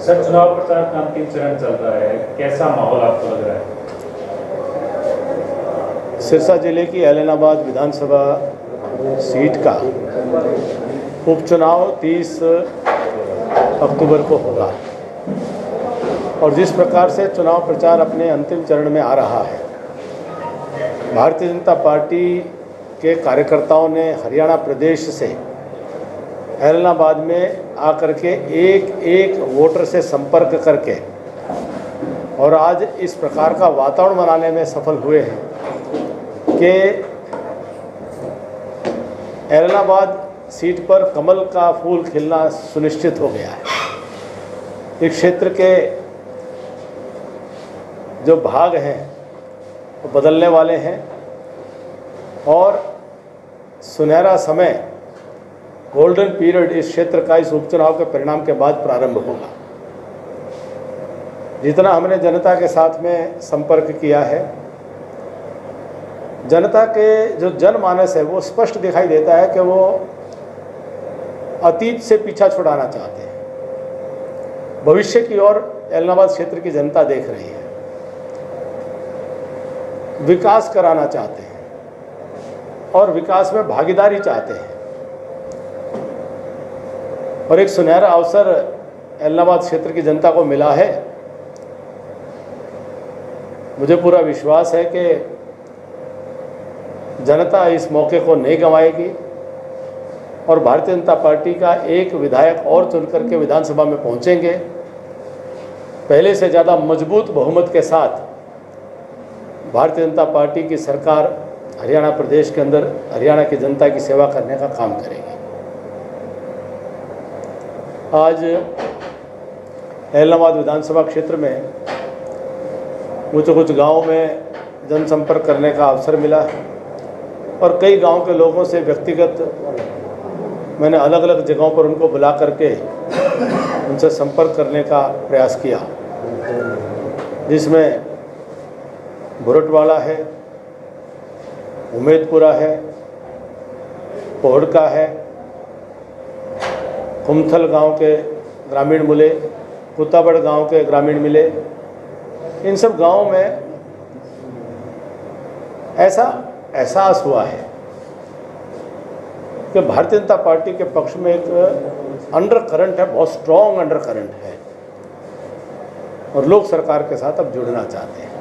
Sir, चुनाव प्रचार का अंतिम चरण चल रहा है, कैसा माहौल आपको लग रहा है? सिरसा जिले की ऐलनाबाद विधानसभा सीट का उपचुनाव 30 अक्टूबर को होगा और जिस प्रकार से चुनाव प्रचार अपने अंतिम चरण में आ रहा है, भारतीय जनता पार्टी के कार्यकर्ताओं ने हरियाणा प्रदेश से ऐलनाबाद में आकर के एक एक वोटर से संपर्क करके और आज इस प्रकार का वातावरण बनाने में सफल हुए हैं कि ऐलनाबाद सीट पर कमल का फूल खिलना सुनिश्चित हो गया है। इस क्षेत्र के जो भाग हैं वो बदलने वाले हैं और सुनहरा समय, गोल्डन पीरियड इस क्षेत्र का इस उपचुनाव के परिणाम के बाद प्रारंभ होगा। जितना हमने जनता के साथ में संपर्क किया है, जनता के जो जनमानस है वो स्पष्ट दिखाई देता है कि वो अतीत से पीछा छुड़ाना चाहते हैं, भविष्य की ओर ऐलनाबाद क्षेत्र की जनता देख रही है, विकास कराना चाहते हैं और विकास में भागीदारी चाहते हैं और एक सुनहरा अवसर ऐलनाबाद क्षेत्र की जनता को मिला है। मुझे पूरा विश्वास है कि जनता इस मौके को नहीं गंवाएगी और भारतीय जनता पार्टी का एक विधायक और चुनकर के विधानसभा में पहुंचेंगे। पहले से ज़्यादा मजबूत बहुमत के साथ भारतीय जनता पार्टी की सरकार हरियाणा प्रदेश के अंदर हरियाणा की जनता की सेवा करने का काम करेगी। आज ऐलनाबाद विधानसभा क्षेत्र में कुछ गाँव में जनसंपर्क करने का अवसर मिला है और कई गांव के लोगों से व्यक्तिगत मैंने अलग अलग जगहों पर उनको बुला करके उनसे संपर्क करने का प्रयास किया, जिसमें भुरटवाड़ा है, उमेदपुरा है, पोहड़का है, कुमथल गांव के ग्रामीण मिले, कुत्ताबड़ गांव के ग्रामीण मिले। इन सब गांवों में ऐसा एहसास हुआ है कि भारतीय जनता पार्टी के पक्ष में एक अंडर करंट है, बहुत स्ट्रॉन्ग अंडर करंट है और लोग सरकार के साथ अब जुड़ना चाहते हैं।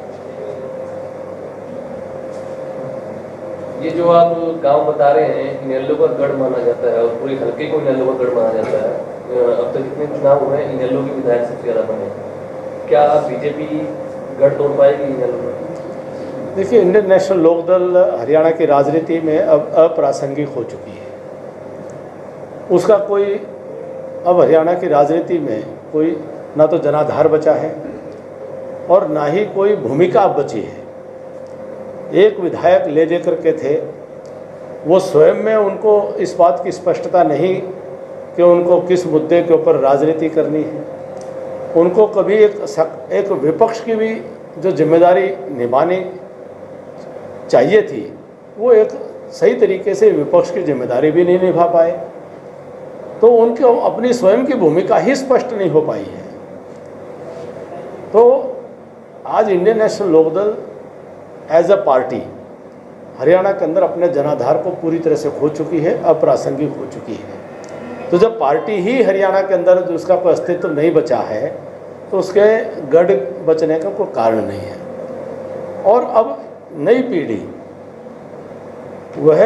ये जो आप गांव बता रहे हैं, इनेलो का गढ़ माना जाता है और पूरे हल्के को इनेलो का गढ़ माना जाता है। अब तक जितने चुनाव हुए हैं, इनेलो के विधायक सबसे ज़्यादा बने। क्या बीजेपी गढ़ तोड़ पाएगी इनेलो का? देखिए, इंडियन नेशनल लोकदल हरियाणा की राजनीति में अब अप्रासंगिक हो चुकी है। उसका कोई अब हरियाणा की राजनीति में कोई ना तो जनाधार बचा है और ना ही कोई भूमिका बची है। एक विधायक ले दे करके थे, वो स्वयं में उनको इस बात की स्पष्टता नहीं कि उनको किस मुद्दे के ऊपर राजनीति करनी है। उनको कभी एक विपक्ष की भी जो जिम्मेदारी निभानी चाहिए थी, वो एक सही तरीके से विपक्ष की जिम्मेदारी भी नहीं निभा पाए, तो उनके अपनी स्वयं की भूमिका ही स्पष्ट नहीं हो पाई है। तो आज Indian National Lokdal as a party Haryana के अंदर अपने जनाधार को पूरी तरह से खो चुकी है, अप्रासंगिक हो चुकी है। तो जब पार्टी ही हरियाणा के अंदर जो उसका कोई अस्तित्व नहीं बचा है, तो उसके गढ़ बचने का कोई कारण नहीं है। और अब नई पीढ़ी वह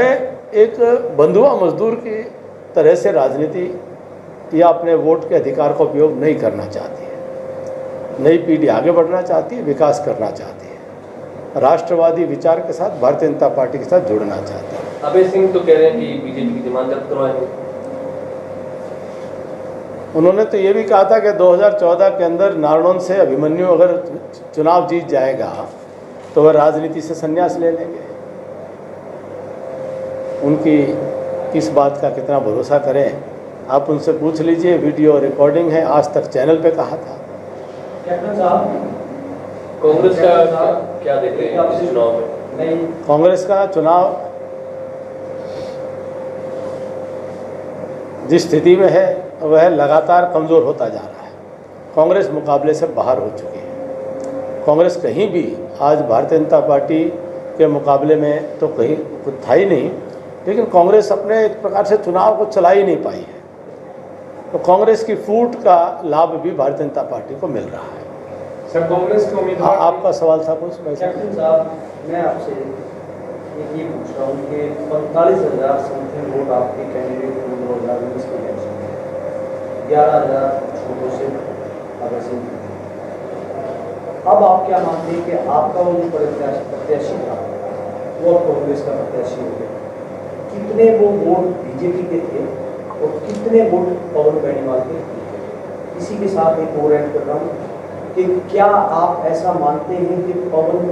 एक बंधुआ मजदूर की तरह से राजनीति या अपने वोट के अधिकार का उपयोग नहीं करना चाहती है। नई पीढ़ी आगे बढ़ना चाहती है, विकास करना चाहती है, राष्ट्रवादी विचार के साथ भारतीय जनता पार्टी के साथ जुड़ना चाहती है। अभय सिंह तो कह रहे हैं कि बीजेपी की डिमांड जब्त करवाएंगे। उन्होंने तो ये भी कहा था कि 2014 के अंदर नारनौल से अभिमन्यु अगर चुनाव जीत जाएगा तो वह राजनीति से संन्यास ले लेंगे। उनकी किस बात का कितना भरोसा करें, आप उनसे पूछ लीजिए। वीडियो रिकॉर्डिंग है, आज तक चैनल पे कहा था। कांग्रेस का क्या देखते हैं इस चुनाव में? कांग्रेस का चुनाव जिस स्थिति में है वह लगातार कमज़ोर होता जा रहा है। कांग्रेस मुकाबले से बाहर हो चुकी है। कांग्रेस कहीं भी आज भारतीय जनता पार्टी के मुकाबले में तो कहीं कुछ था ही नहीं, लेकिन कांग्रेस अपने एक प्रकार से चुनाव को चला ही नहीं पाई है। तो कांग्रेस की फूट का लाभ भी भारतीय जनता पार्टी को मिल रहा है। सर कांग्रेस के उम्मीदवार आपका सवाल था कुछ? कैप्टन साहब, मैं आपसे ये पूछ रहा हूँ कि 45,000 समथिंग वोट आपके कैंडिडेट को 2019 के इलेक्शन में 11,000 वोटों से अगर से अब आप क्या मानते हैं कि आपका वो जो प्रत्याशी था वो अब कांग्रेस का प्रत्याशी हो गया, कितने वो वोट बीजेपी के थे और कितने वोट पवन बेनीवाल के थे? इसी के साथ एक और ऐड कर रहा हूँ कि क्या आप ऐसा मानते हैं कि पवन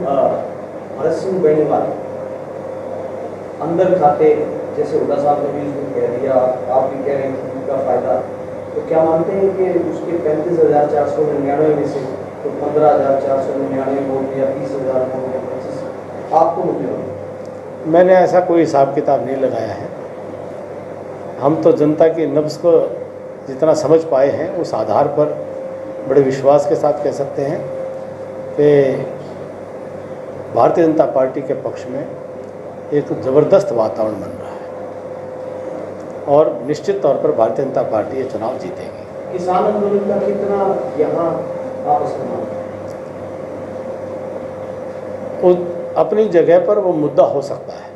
भरत सिंह बेनीवाल अंदर खाते, जैसे हुड्डा साहब ने भी उसको कह दिया, आप भी कह रहे हैं कि उनका फायदा, तो क्या मानते हैं कि उसके 35,499 में से तो 15,499 वोट या 30,000 वोट या 25 आपको मिले? मैंने ऐसा कोई हिसाब किताब नहीं लगाया है। हम तो जनता की नब्ज़ को जितना समझ पाए हैं उस आधार पर बड़े विश्वास के साथ कह सकते हैं कि भारतीय जनता पार्टी के पक्ष में एक ज़बरदस्त वातावरण बन रहा है और निश्चित तौर पर भारतीय जनता पार्टी ये चुनाव जीतेगी। किसान आंदोलन का कितना यहाँ आप इस्तेमाल? अपनी जगह पर वो मुद्दा हो सकता है,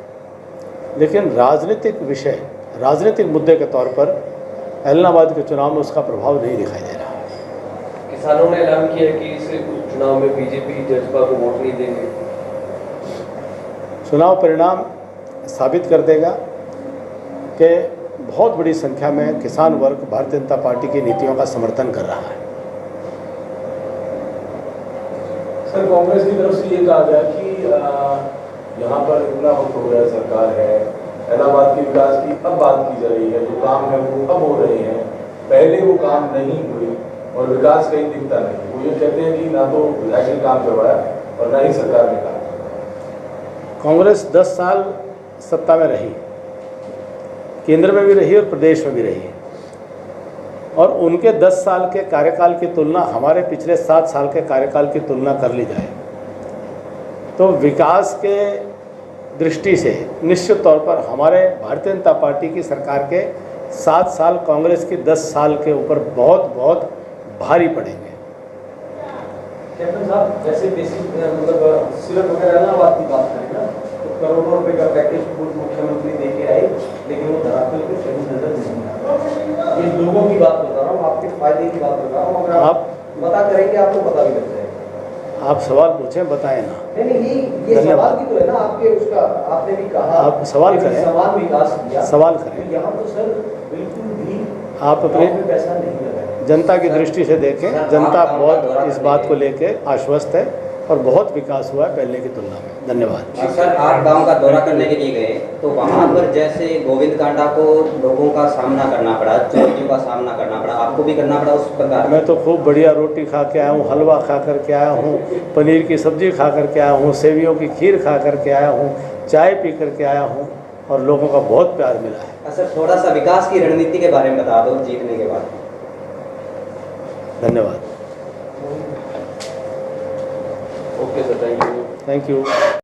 लेकिन राजनीतिक विषय, राजनीतिक मुद्दे के तौर पर एलनाबाद के चुनाव में उसका प्रभाव नहीं दिखाई दे रहा है। किसानों ने ऐलान किया कि इस चुनाव में बीजेपी जजपा को वोट नहीं देंगे। चुनाव परिणाम साबित कर देगा कि बहुत बड़ी संख्या में किसान वर्ग भारतीय जनता पार्टी की नीतियों का समर्थन कर रहा है। सर कांग्रेस की तरफ से ये कहा गया कि यहाँ पर इतना वक्त हो गया सरकार है, इलाहाबाद के विकास की अब बात की जा रही है, जो काम है वो अब हो रहे हैं, पहले वो काम नहीं हुए और विकास कहीं दिखता नहीं। वो ये कहते हैं कि ना तो विधायक ने काम करवाया और ना ही सरकार ने काम। कांग्रेस 10 साल सत्ता में रही, केंद्र में भी रही और प्रदेश में भी रही, और उनके 10 साल के कार्यकाल की तुलना हमारे पिछले 7 साल के कार्यकाल की तुलना कर ली जाए तो विकास के दृष्टि से निश्चित तौर पर हमारे भारतीय जनता पार्टी की सरकार के 7 साल कांग्रेस की 10 साल के ऊपर बहुत बहुत भारी पड़ेंगे। कैप्टन साहब, वैसे बेसिक मतलब सिर्फ अगर इलाहाबाद की बात करें ना तो करोड़ों रुपए का पैकेज पूर्व मुख्यमंत्री दे के आए, लेकिन वो धरातल पे कहीं नजर नहीं आ। ये लोगों की बात बता रहा हूँ, आपके फायदे की बात बता रहा हूँ। अगर आप पता करेंगे आपको पता भी लग जाएगा। आप सवाल पूछें, बताएं ना। नहीं, ये सवाल की तो है ना आपके, उसका आपने भी कहा आप सवाल करें, सवाल विकास किया, सवाल करें। यहाँ तो सर बिल्कुल भी आप अपने पैसा नहीं लगा। जनता की दृष्टि से देखें, जनता बहुत इस बात को लेकर आश्वस्त है और बहुत विकास हुआ है पहले की तुलना में। धन्यवाद। सर, आप गांव का दौरा करने के लिए गए तो वहां पर जैसे गोविंद कांडा को लोगों का सामना करना पड़ा, चुनौतियों का सामना करना पड़ा, आपको भी करना पड़ा उस प्रकार? मैं तो खूब बढ़िया रोटी खा के आया हूँ, हलवा खा कर के आया हूँ, पनीर की सब्जी खा कर के आया हूँ, सेवियों की खीर खा कर के आया हूँ, चाय पी कर के आया हूँ और लोगों का बहुत प्यार मिला है। सर, थोड़ा सा विकास की रणनीति के बारे में बता दो जीतने के बाद। धन्यवाद। Okay sir, thank you. Thank you.